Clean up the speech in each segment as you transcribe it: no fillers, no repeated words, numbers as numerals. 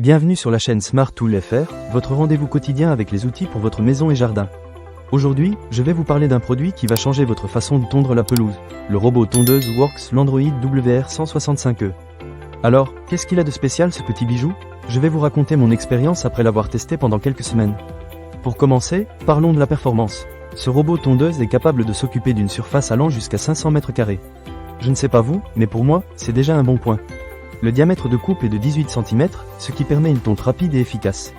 Bienvenue sur la chaîne Smart Tool FR, votre rendez-vous quotidien avec les outils pour votre maison et jardin. Aujourd'hui, je vais vous parler d'un produit qui va changer votre façon de tondre la pelouse, le robot tondeuse Worx Landroid WR165E. Alors, qu'est-ce qu'il a de spécial ce petit bijou? Je vais vous raconter mon expérience après l'avoir testé pendant quelques semaines. Pour commencer, parlons de la performance. Ce robot tondeuse est capable de s'occuper d'une surface allant jusqu'à 500 mètres carrés. Je ne sais pas vous, mais pour moi, c'est déjà un bon point. Le diamètre de coupe est de 18 cm, ce qui permet une tonte rapide et efficace.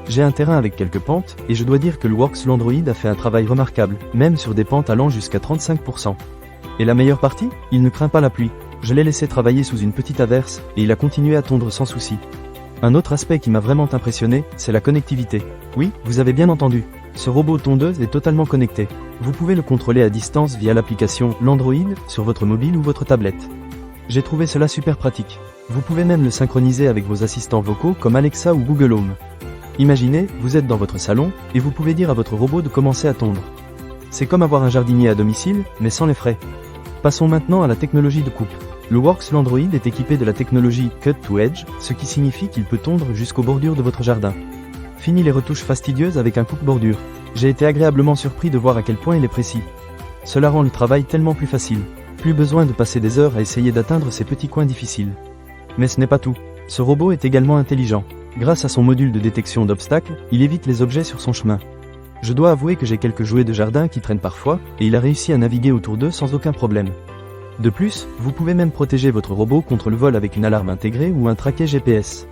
J'ai un terrain avec quelques pentes, et je dois dire que le Worx Landroid a fait un travail remarquable, même sur des pentes allant jusqu'à 35%. Et la meilleure partie? Il ne craint pas la pluie. Je l'ai laissé travailler sous une petite averse, et il a continué à tondre sans souci. Un autre aspect qui m'a vraiment impressionné, c'est la connectivité. Oui, vous avez bien entendu. Ce robot tondeuse est totalement connecté. Vous pouvez le contrôler à distance via l'application Landroid sur votre mobile ou votre tablette. J'ai trouvé cela super pratique. Vous pouvez même le synchroniser avec vos assistants vocaux comme Alexa ou Google Home. Imaginez, vous êtes dans votre salon, et vous pouvez dire à votre robot de commencer à tondre. C'est comme avoir un jardinier à domicile, mais sans les frais. Passons maintenant à la technologie de coupe. Le Worx Landroid est équipé de la technologie Cut to Edge, ce qui signifie qu'il peut tondre jusqu'aux bordures de votre jardin. Fini les retouches fastidieuses avec un coupe-bordure. J'ai été agréablement surpris de voir à quel point il est précis. Cela rend le travail tellement plus facile. Plus besoin de passer des heures à essayer d'atteindre ces petits coins difficiles. Mais ce n'est pas tout. Ce robot est également intelligent. Grâce à son module de détection d'obstacles, il évite les objets sur son chemin. Je dois avouer que j'ai quelques jouets de jardin qui traînent parfois, et il a réussi à naviguer autour d'eux sans aucun problème. De plus, vous pouvez même protéger votre robot contre le vol avec une alarme intégrée ou un traquet GPS.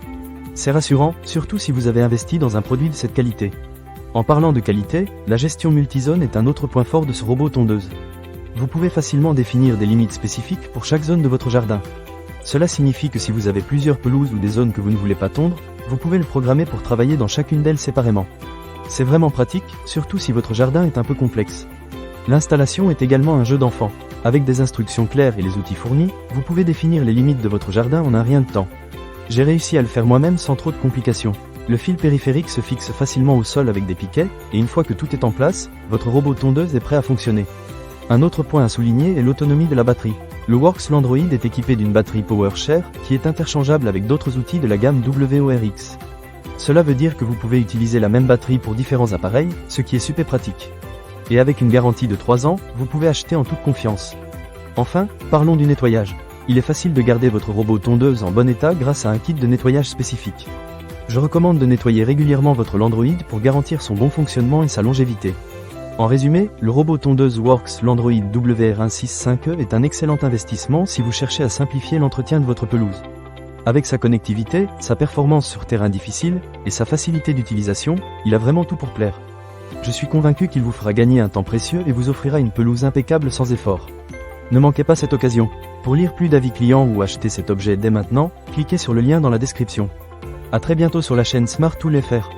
C'est rassurant, surtout si vous avez investi dans un produit de cette qualité. En parlant de qualité, la gestion multizone est un autre point fort de ce robot tondeuse. Vous pouvez facilement définir des limites spécifiques pour chaque zone de votre jardin. Cela signifie que si vous avez plusieurs pelouses ou des zones que vous ne voulez pas tondre, vous pouvez le programmer pour travailler dans chacune d'elles séparément. C'est vraiment pratique, surtout si votre jardin est un peu complexe. L'installation est également un jeu d'enfant. Avec des instructions claires et les outils fournis, vous pouvez définir les limites de votre jardin en un rien de temps. J'ai réussi à le faire moi-même sans trop de complications. Le fil périphérique se fixe facilement au sol avec des piquets, et une fois que tout est en place, votre robot tondeuse est prêt à fonctionner. Un autre point à souligner est l'autonomie de la batterie. Le Worx Landroid est équipé d'une batterie PowerShare qui est interchangeable avec d'autres outils de la gamme WORX. Cela veut dire que vous pouvez utiliser la même batterie pour différents appareils, ce qui est super pratique. Et avec une garantie de 3 ans, vous pouvez acheter en toute confiance. Enfin, parlons du nettoyage. Il est facile de garder votre robot tondeuse en bon état grâce à un kit de nettoyage spécifique. Je recommande de nettoyer régulièrement votre Landroid pour garantir son bon fonctionnement et sa longévité. En résumé, le robot tondeuse Worx Landroid WR165E est un excellent investissement si vous cherchez à simplifier l'entretien de votre pelouse. Avec sa connectivité, sa performance sur terrain difficile, et sa facilité d'utilisation, il a vraiment tout pour plaire. Je suis convaincu qu'il vous fera gagner un temps précieux et vous offrira une pelouse impeccable sans effort. Ne manquez pas cette occasion. Pour lire plus d'avis clients ou acheter cet objet dès maintenant, cliquez sur le lien dans la description. A très bientôt sur la chaîne Smart Tool FR.